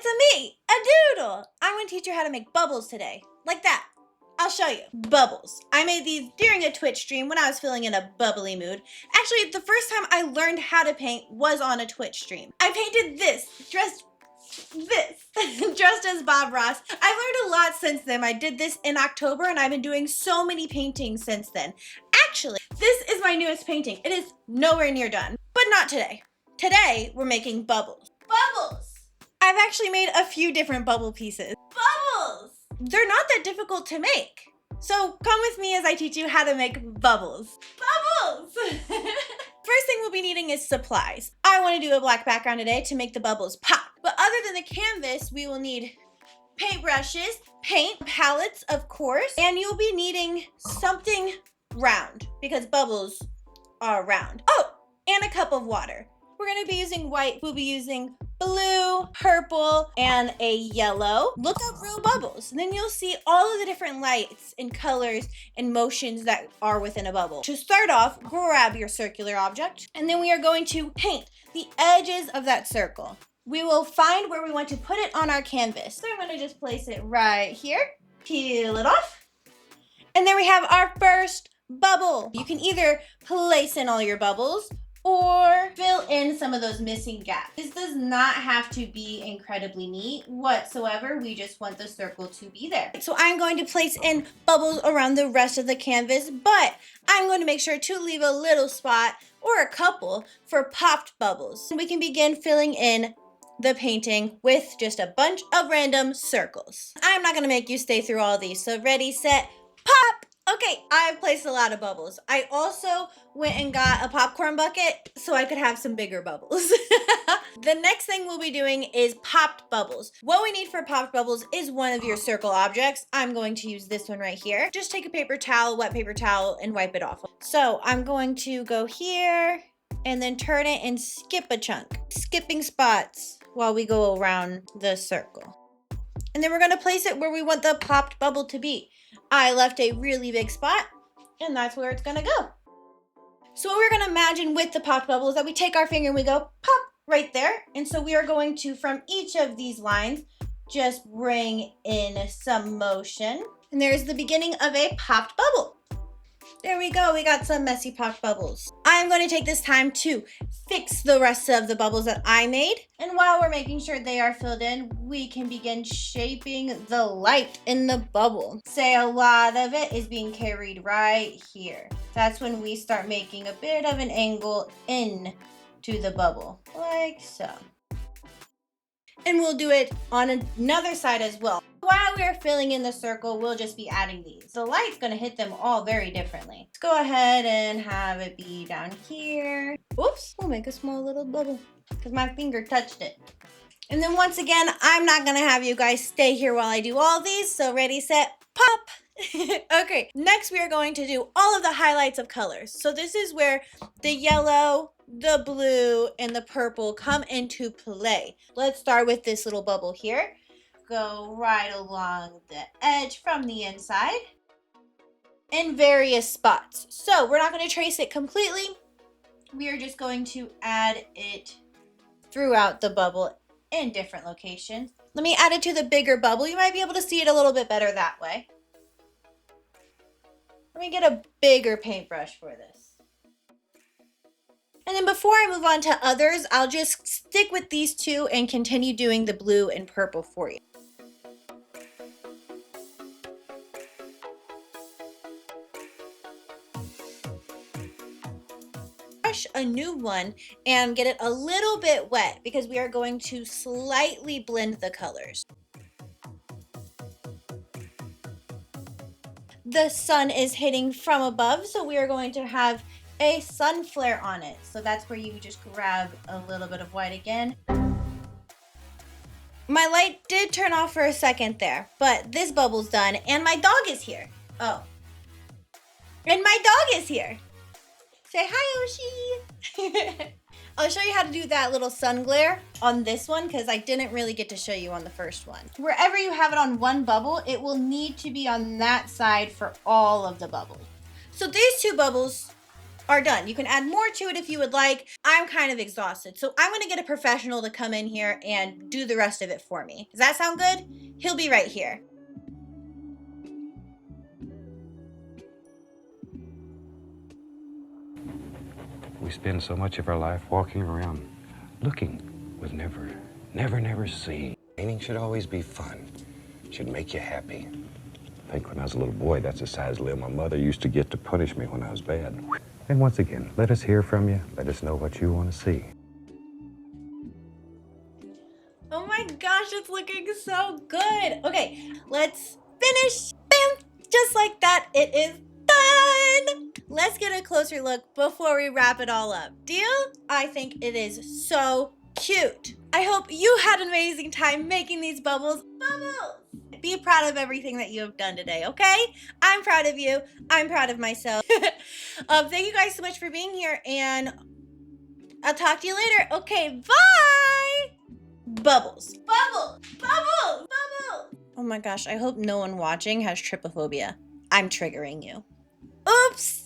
It's a me, a doodle. I'm going to teach you how to make bubbles today. Like that. I'll show you. Bubbles. I made these during a Twitch stream when I was feeling in a bubbly mood. Actually, the first time I learned how to paint was on a Twitch stream. I painted this, dressed as Bob Ross. I've learned a lot since then. I did this in October and I've been doing so many paintings since then. Actually, this is my newest painting. It is nowhere near done, but not today. Today, we're making bubbles. Bubbles! I've actually made a few different bubble pieces. Bubbles! They're not that difficult to make. So come with me as I teach you how to make bubbles. Bubbles! First thing we'll be needing is supplies. I want to do a black background today to make the bubbles pop. But other than the canvas, we will need paintbrushes, paint, palettes, of course, and you'll be needing something round because bubbles are round. Oh, and a cup of water. We're going to be using white. We'll be using blue, purple, and a yellow. Look up real bubbles, and then you'll see all of the different lights and colors and motions that are within a bubble. To start off, grab your circular object, and then we are going to paint the edges of that circle. We will find where we want to put it on our canvas. So I'm going to just place it right here, peel it off, and then we have our first bubble. You can either place in all your bubbles or fill in some of those missing gaps. This does not have to be incredibly neat whatsoever. We just want the circle to be there. So I'm going to place in bubbles around the rest of the canvas, but I'm going to make sure to leave a little spot or a couple for popped bubbles. We can begin filling in the painting with just a bunch of random circles. I'm not gonna make you stay through all these. So ready, set, pop! Okay, I've placed a lot of bubbles. I also went and got a popcorn bucket so I could have some bigger bubbles. The next thing we'll be doing is popped bubbles. What we need for popped bubbles is one of your circle objects. I'm going to use this one right here. Just take a paper towel, wet paper towel, and wipe it off. So I'm going to go here and then turn it and skip a chunk. Skipping spots while we go around the circle. And then we're gonna place it where we want the popped bubble to be. I left a really big spot, and that's where it's gonna go. So what we're gonna imagine with the popped bubble is that we take our finger and we go pop right there. And so we are going to, from each of these lines, just bring in some motion. And there's the beginning of a popped bubble. There we go, we got some messy popped bubbles. I'm going to take this time to fix the rest of the bubbles that I made. And while we're making sure they are filled in, we can begin shaping the light in the bubble. Say a lot of it is being carried right here. That's when we start making a bit of an angle in to the bubble, like so. And we'll do it on another side as well. While we're filling in the circle, we'll just be adding these. The light's gonna hit them all very differently. Let's go ahead and have it be down here. Oops, we'll make a small little bubble because my finger touched it. And then once again, I'm not gonna have you guys stay here while I do all these. So ready, set, pop. Okay, next we are going to do all of the highlights of colors. So this is where the yellow, the blue, and the purple come into play. Let's start with this little bubble here. Go right along the edge from the inside in various spots. So we're not going to trace it completely. We are just going to add it throughout the bubble in different locations. Let me add it to the bigger bubble. You might be able to see it a little bit better that way. Let me get a bigger paintbrush for this. And then before I move on to others, I'll just stick with these two and continue doing the blue and purple for you. Brush a new one and get it a little bit wet because we are going to slightly blend the colors. The sun is hitting from above, so we are going to have a sun flare on it. So that's where you just grab a little bit of white again. My light did turn off for a second there, but this bubble's done and my dog is here. Oh. And my dog is here. Say hi, Oshi. I'll show you how to do that little sun glare on this one because I didn't really get to show you on the first one. Wherever you have it on one bubble, it will need to be on that side for all of the bubbles. So these two bubbles are done. You can add more to it if you would like. I'm kind of exhausted, so I'm gonna get a professional to come in here and do the rest of it for me. Does that sound good? He'll be right here. We spend so much of our life walking around looking with never seeing. Painting should always be fun. Should make you happy. I think when I was a little boy, that's the size limb my mother used to get to punish me when I was bad. And once again, let us hear from you. Let us know what you want to see. Oh my gosh, it's looking so good. Okay, let's finish. Bam! Just like that, it is done. Let's get a closer look before we wrap it all up. Deal? I think it is so cute. I hope you had an amazing time making these bubbles. Bubbles! Be proud of everything that you have done today, okay? I'm proud of you. I'm proud of myself. Thank you guys so much for being here, and I'll talk to you later. Okay, bye! Bubbles. Bubbles! Bubbles! Bubbles! Oh my gosh, I hope no one watching has trypophobia. I'm triggering you. Oops!